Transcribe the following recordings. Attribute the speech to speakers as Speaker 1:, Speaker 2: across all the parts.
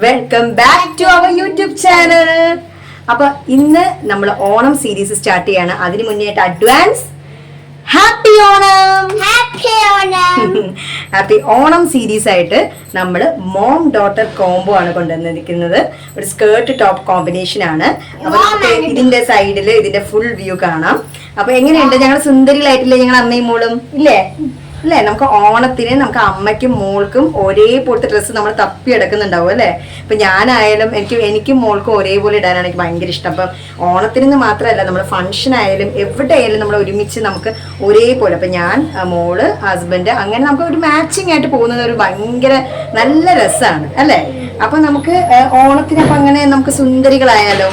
Speaker 1: Welcome back to our YouTube channel. അപ്പൊ ഇന്ന് നമ്മൾ ഓണം സീരീസ് സ്റ്റാർട്ട് ചെയ്യാണ്. അതിന് മുന്നേയായിട്ട് advance happy Onam. Happy Onam series ആയിട്ട് നമ്മൾ മോം ഡോട്ടർ കോംബോ ആണ് കൊണ്ടുവന്നിരിക്കുന്നത്. ഒരു സ്കേർട്ട് ടോപ്പ് കോമ്പിനേഷൻ ആണ്. അപ്പൊ നമുക്ക് ഇതിന്റെ സൈഡില് ഇതിന്റെ ഫുൾ വ്യൂ കാണാം. അപ്പൊ എങ്ങനെയുണ്ട്? ഞങ്ങൾ സുന്ദരികളായിട്ടില്ലേ ഞങ്ങൾ അമ്മയും മോളും ഇല്ലേ? അല്ലേ? നമുക്ക് ഓണത്തിന് നമുക്ക് അമ്മയ്ക്കും മോൾക്കും ഒരേപോലത്തെ ഡ്രസ്സ് നമ്മൾ തപ്പി എടുക്കുന്നുണ്ടാവും അല്ലേ? ഇപ്പൊ ഞാനായാലും എനിക്കും മോൾക്കും ഒരേപോലെ ഇടാനാണ് എനിക്ക് ഭയങ്കര ഇഷ്ടം. അപ്പം ഓണത്തിന് മാത്രമല്ല, നമ്മൾ ഫംഗ്ഷൻ ആയാലും എവിടെ ആയാലും നമ്മൾ ഒരുമിച്ച് നമുക്ക് ഒരേപോലെ, അപ്പൊ ഞാൻ, മോള്, ഹസ്ബൻഡ്, അങ്ങനെ നമുക്ക് ഒരു മാച്ചിങ് ആയിട്ട് പോകുന്നത് ഒരു ഭയങ്കര നല്ല രസമാണ് അല്ലേ? അപ്പൊ നമുക്ക് ഓണത്തിനപ്പം അങ്ങനെ നമുക്ക് സുന്ദരികളായാലോ.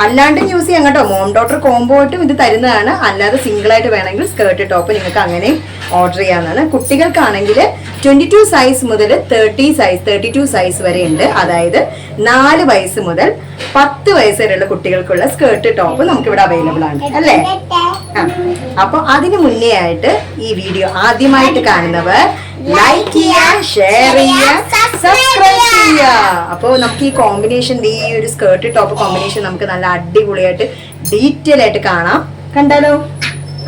Speaker 1: അല്ലാണ്ട് യൂസ് ചെയ്യാം കേട്ടോ. മോം ഡോട്ടർ കോംബോ ആയിട്ടും ഇത് തരുന്നതാണ്. അല്ലാതെ സിംഗിൾ ആയിട്ട് വേണമെങ്കിൽ സ്കേർട്ട് ടോപ്പ് നിങ്ങൾക്ക് അങ്ങനെ ഓർഡർ ചെയ്യാവുന്നതാണ്. കുട്ടികൾക്കാണെങ്കിൽ 22 സൈസ് മുതൽ 32 സൈസ് വരെ ഉണ്ട്. അതായത് 4 വയസ്സ് മുതൽ 10 വയസ്സ് വരെയുള്ള കുട്ടികൾക്കുള്ള സ്കേർട്ട് ടോപ്പ് നമുക്കിവിടെ അവൈലബിൾ ആണ് അല്ലേ? അപ്പൊ അതിന് മുന്നേ ആയിട്ട് ഈ വീഡിയോ ആദ്യമായിട്ട് കാണുന്നവർ ലൈക്ക് ചെയ്യുക, ഷെയർ ചെയ്യുക, സബ്സ്ക്രൈബ് ചെയ്യുക. അപ്പൊ നമുക്ക് ഈ കോമ്പിനേഷൻ, ഈ ഒരു സ്കേർട്ട് ടോപ്പ് കോമ്പിനേഷൻ നമുക്ക് നല്ല അടിപൊളിയായിട്ട് ഡീറ്റെയിൽ ആയിട്ട് കാണാം. കണ്ടാലോ?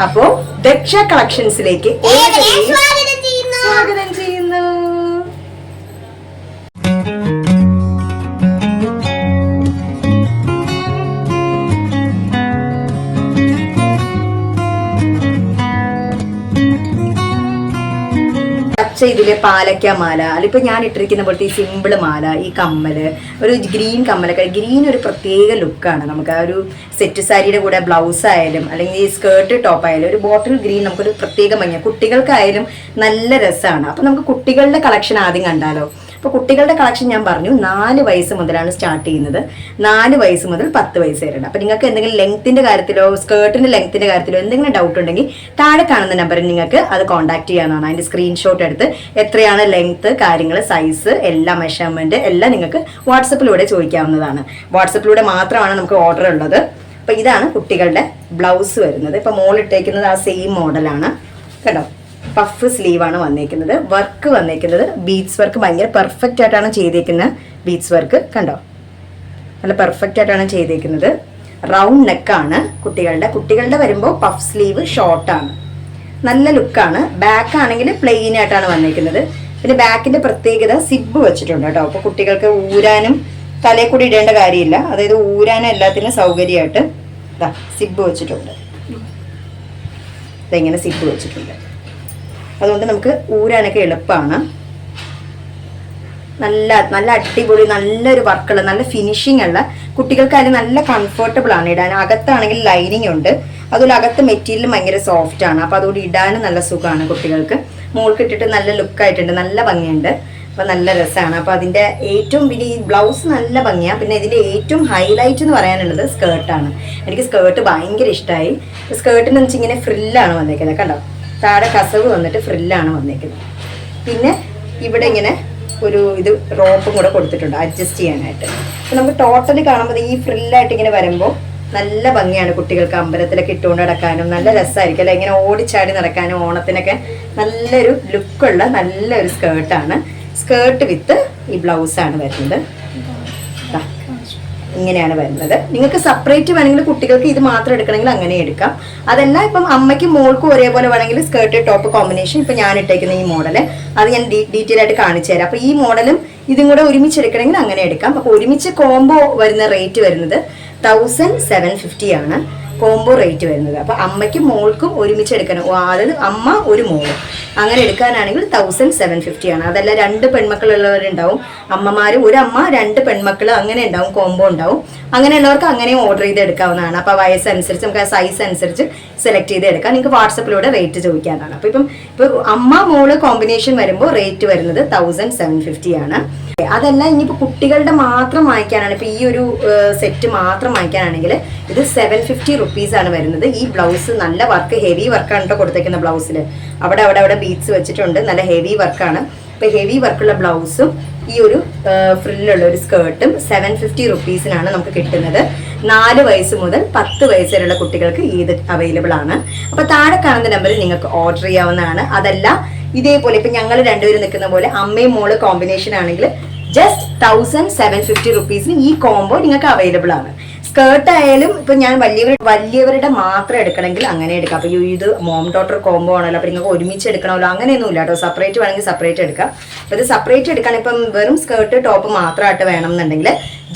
Speaker 1: അപ്പോ ദക്ഷ കളക്ഷൻസിലേക്ക് സ്വാഗതം ചെയ്യുന്നു. ഇതില് പാലക്ക മാല, അല്ലിപ്പോ ഞാൻ ഇട്ടിരിക്കുന്ന പോലത്തെ ഈ സിമ്പിള് മാല, ഈ കമ്മല്, ഒരു ഗ്രീൻ കമ്മലൊക്കെ. ഗ്രീൻ ഒരു പ്രത്യേക ലുക്കാണ്. നമുക്ക് ആ ഒരു സെറ്റ് സാരിയുടെ കൂടെ ബ്ലൗസ് ആയാലും അല്ലെങ്കിൽ ഈ സ്കേർട്ട് ടോപ്പ് ആയാലും ഒരു ബോട്ടിൽ ഗ്രീൻ നമുക്കൊരു പ്രത്യേക ഭംഗിയാണ്. കുട്ടികൾക്കായാലും നല്ല രസമാണ്. അപ്പൊ നമുക്ക് കുട്ടികളുടെ കളക്ഷൻ ആദ്യം കണ്ടാലോ? അപ്പോൾ കുട്ടികളുടെ കളക്ഷൻ ഞാൻ പറഞ്ഞു 4 വയസ്സ് മുതലാണ് സ്റ്റാർട്ട് ചെയ്യുന്നത്. 4 വയസ്സ് മുതൽ 10 വയസ്സ് വരെയുണ്ട്. അപ്പോൾ നിങ്ങൾക്ക് എന്തെങ്കിലും ലെങ്ത്തിന്റെ കാര്യത്തിലോ സ്കേർട്ടിന്റെ ലെങ്ത്തിന്റെ കാര്യത്തിലോ എന്തെങ്കിലും ഡൗട്ട് ഉണ്ടെങ്കിൽ താഴെ കാണുന്ന നമ്പറിൽ നിങ്ങൾക്ക് അത് കോൺടാക്ട് ചെയ്യാവുന്നതാണ്. അതിന്റെ സ്ക്രീൻഷോട്ട് എടുത്ത് എത്രയാണ് ലെങ്ത്, കാര്യങ്ങൾ, സൈസ്, എല്ലാ മെഷർമെന്റ് എല്ലാം നിങ്ങൾക്ക് വാട്സപ്പിലൂടെ ചോദിക്കാവുന്നതാണ്. വാട്സപ്പിലൂടെ മാത്രമാണ് നമുക്ക് ഓർഡർ ഉള്ളത്. അപ്പോൾ ഇതാണ് കുട്ടികളുടെ ബ്ലൗസ് വരുന്നത്. ഇപ്പോൾ മോൾ ഇട്ടേക്കുന്നത് ആ സെയിം മോഡലാണ് കേട്ടോ. പഫ് സ്ലീവാണ് വന്നേക്കുന്നത്. വർക്ക് വന്നേക്കുന്നത് ബീഡ്സ് വർക്ക്, ഭയങ്കര പെർഫെക്റ്റ് ആയിട്ടാണ് ചെയ്തേക്കുന്നത്. ബീഡ്സ് വർക്ക് കണ്ടോ, നല്ല പെർഫെക്റ്റ് ആയിട്ടാണ് ചെയ്തേക്കുന്നത്. റൗണ്ട് നെക്കാണ് കുട്ടികളുടെ വരുമ്പോൾ പഫ് സ്ലീവ് ഷോർട്ടാണ്, നല്ല ലുക്കാണ്. ബാക്ക് ആണെങ്കിൽ പ്ലെയിൻ ആയിട്ടാണ് വന്നേക്കുന്നത്. പിന്നെ ബാക്കിന്റെ പ്രത്യേകത സിബ് വെച്ചിട്ടുണ്ട് കേട്ടോ. അപ്പോൾ കുട്ടികൾക്ക് ഊരാനും തലയിൽ കൂടി ഇടേണ്ട കാര്യമില്ല. അതായത് ഊരാനും എല്ലാത്തിനും സൗകര്യമായിട്ട് സിബ് വെച്ചിട്ടുണ്ട്. ഇതെങ്ങനെ സിബ് വെച്ചിട്ടുണ്ട്. അതുകൊണ്ട് നമുക്ക് ഊരാനൊക്കെ എളുപ്പമാണ്. നല്ല അടിപൊളി, നല്ലൊരു വർക്കുള്ള, നല്ല ഫിനിഷിംഗ് ഉള്ള, കുട്ടികൾക്കായാലും നല്ല കംഫർട്ടബിൾ ആണ് ഇടാൻ. അകത്താണെങ്കിൽ ലൈനിങ് ഉണ്ട്. അതുപോലെ അകത്ത് മെറ്റീരിയൽ ഭയങ്കര സോഫ്റ്റ് ആണ്. അപ്പോൾ അതുകൊണ്ട് ഇടാനും നല്ല സുഖമാണ് കുട്ടികൾക്ക്. മോൾക്ക് ഇട്ടിട്ട് നല്ല ലുക്കായിട്ടുണ്ട്, നല്ല ഭംഗിയുണ്ട്. അപ്പോൾ നല്ല രസമാണ്. അപ്പോൾ അതിൻ്റെ ഏറ്റവും പിന്നെ ഈ ബ്ലൗസ് നല്ല ഭംഗിയാണ്. പിന്നെ ഇതിൻ്റെ ഏറ്റവും ഹൈലൈറ്റ് എന്ന് പറയാനുള്ളത് സ്കേർട്ടാണ്. എനിക്ക് സ്കേർട്ട് ഭയങ്കര ഇഷ്ടമായി. സ്കേർട്ടിന് വെച്ച് ഇങ്ങനെ ഫ്രില്ലാണ് വന്നേക്കുന്നത് കണ്ടോ. താഴെ കസവ് വന്നിട്ട് ഫ്രില്ലാണ് വന്നേക്കുന്നത്. പിന്നെ ഇവിടെ ഇങ്ങനെ ഒരു റോപ്പും കൂടെ കൊടുത്തിട്ടുണ്ട് അഡ്ജസ്റ്റ് ചെയ്യാനായിട്ട്. അപ്പം നമുക്ക് ടോട്ടലി കാണുമ്പോൾ ഈ ഫ്രില്ലായിട്ട് ഇങ്ങനെ വരുമ്പോൾ നല്ല ഭംഗിയാണ്. കുട്ടികൾക്ക് അമ്പലത്തിലൊക്കെ ഇട്ടുകൊണ്ട് നടക്കാനും നല്ല രസമായിരിക്കും അല്ലെ? ഇങ്ങനെ ഓടിച്ചാടി നടക്കാനും ഓണത്തിനൊക്കെ നല്ലൊരു ലുക്കുള്ള നല്ലൊരു സ്കേർട്ടാണ്. സ്കേർട്ട് വിത്ത് ഈ ബ്ലൗസാണ് വരുന്നത്. ഇങ്ങനെയാണ് വരുന്നത്. നിങ്ങൾക്ക് സെപ്പറേറ്റ് വേണമെങ്കിൽ കുട്ടികൾക്ക് ഇത് മാത്രം എടുക്കണമെങ്കിൽ അങ്ങനെ എടുക്കാം. അതല്ല ഇപ്പം അമ്മയ്ക്കും മോൾക്കും ഒരേപോലെ വേണമെങ്കിൽ സ്കേർട്ട് ടോപ്പ് കോമ്പിനേഷൻ ഇപ്പം ഞാൻ ഇട്ടേക്കുന്ന ഈ മോഡല് അത് ഞാൻ ഡീറ്റെയിൽ ആയിട്ട് കാണിച്ചു തരാം. അപ്പോൾ ഈ മോഡലും ഇതും കൂടെ ഒരുമിച്ച് എടുക്കണമെങ്കിൽ അങ്ങനെ എടുക്കാം. അപ്പോൾ ഒരുമിച്ച് കോംബോ വരുന്ന റേറ്റ് വരുന്നത് 1750 ആണ് കോംബോ റേറ്റ് വരുന്നത്. അപ്പോൾ അമ്മയ്ക്കും മോൾക്കും ഒരുമിച്ച് എടുക്കണം. അതായത് അമ്മ ഒരു മോളും അങ്ങനെ എടുക്കാനാണെങ്കിൽ 1750 ആണ്. അതല്ല 2 പെൺമക്കളുള്ളവരുണ്ടാവും, അമ്മമാർ, ഒരു അമ്മ 2 പെൺമക്കൾ, അങ്ങനെ ഉണ്ടാവും, കോംബോ ഉണ്ടാവും. അങ്ങനെയുള്ളവർക്ക് അങ്ങനെ ഓർഡർ ചെയ്ത് എടുക്കാവുന്നതാണ്. അപ്പോൾ വയസ്സനുസരിച്ച് നമുക്ക് ആ സൈസ് അനുസരിച്ച് സെലക്ട് ചെയ്ത് എടുക്കാം. നിങ്ങൾക്ക് വാട്സപ്പിലൂടെ റേറ്റ് ചോദിക്കാനാണ്. അപ്പോൾ ഇപ്പോൾ അമ്മ മോള് കോമ്പിനേഷൻ വരുമ്പോൾ റേറ്റ് വരുന്നത് 1750 ആണ്. അതല്ല ഇനിയിപ്പോൾ കുട്ടികളുടെ മാത്രം വാങ്ങിക്കാനാണ്, ഇപ്പൊ ഈ ഒരു സെറ്റ് മാത്രം വാങ്ങിക്കാനാണെങ്കിൽ ഇത് 750 റുപ്പീസ് ആണ് വരുന്നത്. ഈ ബ്ലൗസ് നല്ല വർക്ക്, ഹെവി വർക്കാണ് കേട്ടോ കൊടുത്തേക്കുന്ന ബ്ലൗസിൽ. അവിടെ ബീഡ്സ് വെച്ചിട്ടുണ്ട്, നല്ല ഹെവി വർക്കാണ്. ഇപ്പൊ ഹെവി വർക്കുള്ള ബ്ലൗസും ഈ ഒരു ഫ്രില്ലുള്ള ഒരു സ്കേർട്ടും 750 റുപ്പീസിനാണ് നമുക്ക് കിട്ടുന്നത്. 4 വയസ്സ് മുതൽ 10 വയസ്സ് വരെയുള്ള കുട്ടികൾക്ക് ഇത് അവൈലബിൾ ആണ്. അപ്പൊ താഴെ കാണുന്ന നമ്പറിൽ നിങ്ങൾക്ക് ഓർഡർ ചെയ്യാവുന്നതാണ്. അതല്ല ഇതേപോലെ ഇപ്പൊ ഞങ്ങൾ രണ്ടുപേരും നിൽക്കുന്ന പോലെ അമ്മയും മോള് കോമ്പിനേഷൻ ആണെങ്കിൽ ജസ്റ്റ് 1750 റുപ്പീസിന് ഈ കോംബോ നിങ്ങൾക്ക് അവൈലബിൾ ആണ്. സ്കേർട്ട് ആയാലും ഇപ്പൊ ഞാൻ വലിയവരുടെ മാത്രം എടുക്കണമെങ്കിൽ അങ്ങനെ എടുക്കാം. അപ്പൊ ഇത് മോം ഡോട്ടർ കോംബോ ആണല്ലോ, അപ്പൊ നിങ്ങൾക്ക് ഒരുമിച്ച് എടുക്കണമല്ലോ, അങ്ങനെയൊന്നും ഇല്ല കേട്ടോ. സെപ്പറേറ്റ് വേണമെങ്കിൽ സെപ്പറേറ്റ് എടുക്കാം. അപ്പൊ ഇത് സെപ്പറേറ്റ് എടുക്കാൻ ഇപ്പം വെറും സ്കേർട്ട് ടോപ്പ് മാത്രമായിട്ട് വേണമെന്നുണ്ടെങ്കിൽ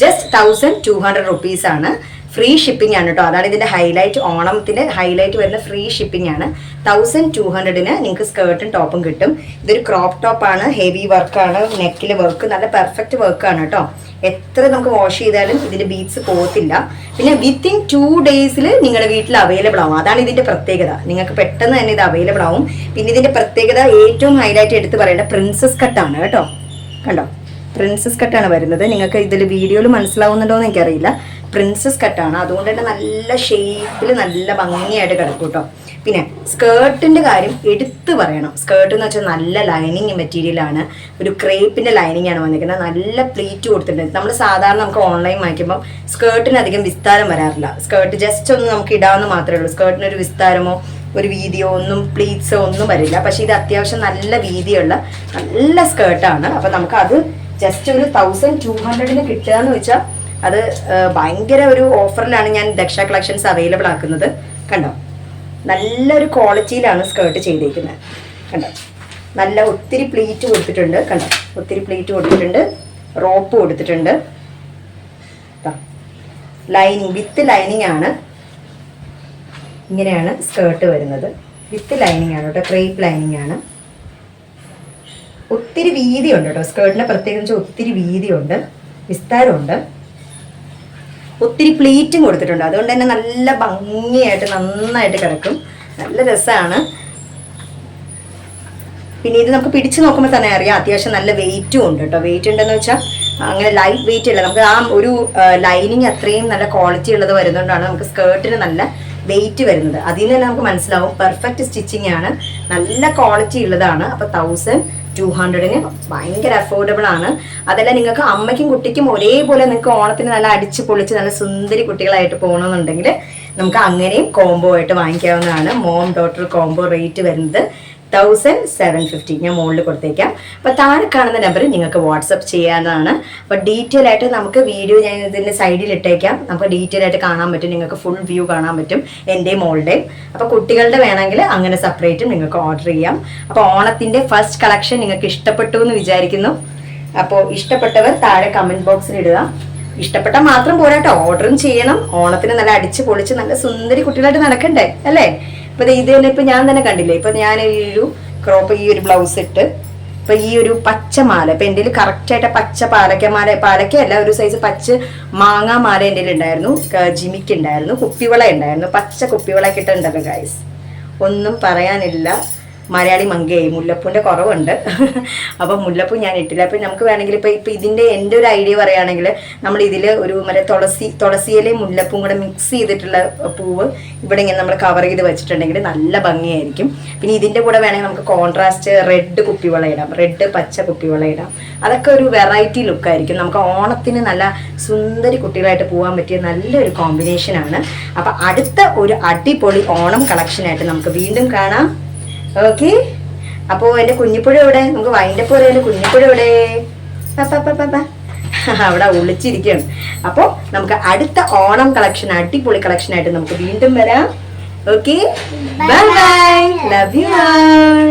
Speaker 1: ജസ്റ്റ് 1200 റുപ്പീസ് ആണ്. ഫ്രീ ഷിപ്പിംഗ് ആണ് കേട്ടോ. അതാണ് ഇതിന്റെ ഹൈലൈറ്റ്. ഓണത്തിന്റെ ഹൈലൈറ്റ് വരുന്ന ഫ്രീ ഷിപ്പിംഗ് ആണ്. 1200-ന് നിങ്ങൾക്ക് സ്കേർട്ടും ടോപ്പും കിട്ടും. ഇതൊരു ക്രോപ്പ് ടോപ്പ് ആണ്, ഹെവി വർക്കാണ്, നെക്കിൽ വർക്ക്, നല്ല പെർഫെക്റ്റ് വർക്കാണ് കേട്ടോ. എത്ര നമുക്ക് വാഷ് ചെയ്താലും ഇതിന്റെ ബീഡ്സ് പോകത്തില്ല. പിന്നെ വിത്തിൻ 2 ഡേയ്സിൽ നിങ്ങളുടെ വീട്ടിൽ അവൈലബിൾ ആവും. അതാണ് ഇതിന്റെ പ്രത്യേകത. നിങ്ങൾക്ക് പെട്ടെന്ന് തന്നെ ഇത് അവൈലബിൾ ആവും. പിന്നെ ഇതിന്റെ പ്രത്യേകത ഏറ്റവും ഹൈലൈറ്റ് എടുത്ത് പറയേണ്ട പ്രിൻസസ് കട്ടാണ് കേട്ടോ. കണ്ടോ, പ്രിൻസസ് കട്ടാണ് വരുന്നത്. നിങ്ങൾക്ക് ഇതിൽ വീഡിയോയിൽ മനസ്സിലാവുന്നുണ്ടോ എന്ന് എനിക്കറിയില്ല. പ്രിൻസസ് കട്ടാണ്, അതുകൊണ്ട് തന്നെ നല്ല ഷേപ്പിൽ നല്ല ഭംഗിയായിട്ട് കിടക്കും കേട്ടോ. പിന്നെ സ്കേർട്ടിന്റെ കാര്യം എടുത്തു പറയണം. സ്കേർട്ട് എന്ന് വെച്ചാൽ നല്ല ലൈനിങ് മെറ്റീരിയലാണ്, ഒരു ക്രേപ്പിന്റെ ലൈനിങ് ആണ് വന്നിരിക്കുന്നത്. നല്ല പ്ലീറ്റ് കൊടുത്തിട്ടുണ്ട്. നമ്മൾ സാധാരണ നമുക്ക് ഓൺലൈൻ വാങ്ങിക്കുമ്പോൾ സ്കേർട്ടിന് അധികം വിസ്താരം വരാറില്ല. സ്കേർട്ട് ജസ്റ്റ് ഒന്ന് നമുക്ക് ഇടാമെന്ന് മാത്രമേ ഉള്ളൂ. സ്കേർട്ടിന് ഒരു വിസ്താരമോ ഒരു വീതിയോ ഒന്നും പ്ലീറ്റ്സോ ഒന്നും വരില്ല. പക്ഷെ ഇത് അത്യാവശ്യം നല്ല വീതിയുള്ള നല്ല സ്കേർട്ടാണ്. അപ്പൊ നമുക്ക് അത് ജസ്റ്റ് ഒരു 1200-ന് കിട്ടുക എന്ന് വെച്ചാൽ അത് ഭയങ്കര ഒരു ഓഫറിലാണ് ഞാൻ ദക്ഷ കളക്ഷൻസ് അവൈലബിൾ ആക്കുന്നത്. കണ്ടോ, നല്ലൊരു ക്വാളിറ്റിയിലാണ് സ്കേർട്ട് ചെയ്തേക്കുന്നത്. കണ്ടോ, നല്ല ഒത്തിരി പ്ലീറ്റ് കൊടുത്തിട്ടുണ്ട്. കണ്ടോ, ഒത്തിരി പ്ലീറ്റ് കൊടുത്തിട്ടുണ്ട്, റോപ്പ് കൊടുത്തിട്ടുണ്ട്. ലൈനിങ് വിത്ത് ലൈനിങ് ആണ്. ഇങ്ങനെയാണ് സ്കേർട്ട് വരുന്നത്. വിത്ത് ലൈനിങ് ആണ് കേട്ടോ, ക്രേപ്പ് ലൈനിങ് ആണ്. ഒത്തിരി വീതിയുണ്ട് കേട്ടോ സ്കേർട്ടിനെ. പ്രത്യേകിച്ച് ഒത്തിരി വീതിയുണ്ട്, വിസ്താരമുണ്ട്, ഒത്തിരി പ്ലീറ്റും കൊടുത്തിട്ടുണ്ട്. അതുകൊണ്ട് തന്നെ നല്ല ഭംഗിയായിട്ട് നന്നായിട്ട് കിടക്കും, നല്ല രസമാണ്. പിന്നെ ഇത് നമുക്ക് പിടിച്ചു നോക്കുമ്പോൾ തന്നെ അറിയാം അത്യാവശ്യം നല്ല വെയിറ്റും ഉണ്ട് കേട്ടോ. വെയിറ്റ് ഉണ്ടെന്ന് വെച്ചാൽ അങ്ങനെ ലൈറ്റ് വെയിറ്റ് അല്ല, നമുക്ക് ആ ഒരു ലൈനിങ് അത്രയും നല്ല ക്വാളിറ്റി ഉള്ളത് വരുന്നതുകൊണ്ടാണ് നമുക്ക് സ്കേർട്ടിന് നല്ല വെയിറ്റ് വരുന്നത്. അതിൽ നിന്ന് തന്നെ നമുക്ക് മനസ്സിലാവും പെർഫെക്റ്റ് സ്റ്റിച്ചിങ് ആണ്, നല്ല ക്വാളിറ്റി ഉള്ളതാണ്. അപ്പൊ 1200-ന് ഭയങ്കര അഫോർഡബിൾ ആണ്. അതല്ല നിങ്ങൾക്ക് അമ്മയ്ക്കും കുട്ടിക്കും ഒരേപോലെ നിങ്ങൾക്ക് ഓണത്തിന് നല്ല അടിച്ച് പൊളിച്ച് നല്ല സുന്ദരി കുട്ടികളായിട്ട് പോകണമെന്നുണ്ടെങ്കിൽ നമുക്ക് അങ്ങനെയും കോംബോ ആയിട്ട് വാങ്ങിക്കാവുന്നതാണ്. മോം ഡോട്ടർ കോംബോ റേറ്റ് വരുന്നത് 1750. ഞാൻ മുകളിൽ കൊടുത്തേക്കാം. അപ്പോൾ താഴെ കാണുന്ന നമ്പർ നിങ്ങൾക്ക് വാട്സപ്പ് ചെയ്യാവുന്നതാണ്. അപ്പോൾ ഡീറ്റെയിൽ ആയിട്ട് നമുക്ക് വീഡിയോ ഞാൻ ഇതിൻ്റെ സൈഡിൽ ഇട്ടേക്കാം. നമുക്ക് ഡീറ്റെയിൽ ആയിട്ട് കാണാൻ പറ്റും, നിങ്ങൾക്ക് ഫുൾ വ്യൂ കാണാൻ പറ്റും എൻ്റെയും മോളുടെയും. അപ്പോൾ കുട്ടികളുടെ വേണമെങ്കിൽ അങ്ങനെ സെപ്പറേറ്റും നിങ്ങൾക്ക് ഓർഡർ ചെയ്യാം. അപ്പോൾ ഓണത്തിൻ്റെ ഫസ്റ്റ് കളക്ഷൻ നിങ്ങൾക്ക് ഇഷ്ടപ്പെട്ടു എന്ന് വിചാരിക്കുന്നു. അപ്പോൾ ഇഷ്ടപ്പെട്ടവർ താഴെ കമൻറ്റ് ബോക്സിൽ ഇടുക. ഇഷ്ടപ്പെട്ടാൽ മാത്രം പോരാട്ടോ, ഓർഡറും ചെയ്യണം. ഓണത്തിന് നല്ല അടിച്ച് പൊളിച്ച് നല്ല സുന്ദരി കുട്ടികളായിട്ട് നടക്കണ്ടേ അല്ലേ? ഇപ്പൊ ഇത് തന്നെ ഇപ്പൊ ഞാൻ തന്നെ കണ്ടില്ലേ, ഇപ്പൊ ഞാൻ ഈ ഒരു ക്രോപ്പ് ഈ ഒരു ബ്ലൗസ് ഇട്ട് ഇപ്പൊ ഈ ഒരു പച്ചമാല ഇപ്പൊ എൻ്റെ കറക്റ്റ് ആയിട്ട് പച്ച പാലക്കയല്ല, ഒരു സൈസ് പച്ച മാങ്ങാ മാല എൻ്റെ ഉണ്ടായിരുന്നു, ജിമിക്ക് ഉണ്ടായിരുന്നു, കുപ്പിവള ഉണ്ടായിരുന്നു, പച്ച കുപ്പിവള കിട്ടുന്നുണ്ടല്ലോ ഗൈസ്. ഒന്നും പറയാനില്ല, മലയാളി മങ്കയായി. മുല്ലപ്പൂൻ്റെ കുറവുണ്ട്. അപ്പം മുല്ലപ്പൂ ഞാൻ ഇട്ടില്ല. അപ്പം നമുക്ക് വേണമെങ്കിൽ ഇപ്പം ഇതിൻ്റെ എൻ്റെ ഒരു ഐഡിയ പറയുകയാണെങ്കിൽ നമ്മൾ ഇതിൽ ഒരു മറ്റേ തുളസിയിലയും മുല്ലപ്പൂവും കൂടെ മിക്സ് ചെയ്തിട്ടുള്ള പൂവ് ഇവിടെ ഇങ്ങനെ നമ്മൾ കവർ ചെയ്ത് വെച്ചിട്ടുണ്ടെങ്കിൽ നല്ല ഭംഗിയായിരിക്കും. പിന്നെ ഇതിൻ്റെ കൂടെ വേണമെങ്കിൽ നമുക്ക് കോൺട്രാസ്റ്റ് റെഡ് കുപ്പിവള ഇടാം, റെഡ് പച്ച കുപ്പിവള ഇടാം. അതൊക്കെ ഒരു വെറൈറ്റി ലുക്കായിരിക്കും. നമുക്ക് ഓണത്തിന് നല്ല സുന്ദരി കുട്ടികളായിട്ട് പോകാൻ പറ്റിയ നല്ലൊരു കോമ്പിനേഷനാണ്. അപ്പം അടുത്ത ഒരു അടിപൊളി ഓണം കളക്ഷനായിട്ട് നമുക്ക് വീണ്ടും കാണാം. ഓക്കെ, അപ്പോൾ എൻ്റെ കുഞ്ഞിപ്പുഴ എവിടെ? നമുക്ക് വൈൻഡപ്പ് പറയാൻ കുഞ്ഞിപ്പുഴ എവിടെ? അവിടെ ഒളിച്ചിരിക്കുകയാണ്. അപ്പോൾ നമുക്ക് അടുത്ത ഓണം കളക്ഷൻ അടിപൊളി കളക്ഷനായിട്ട് നമുക്ക് വീണ്ടും വരാം. Okay, bye bye, love you all.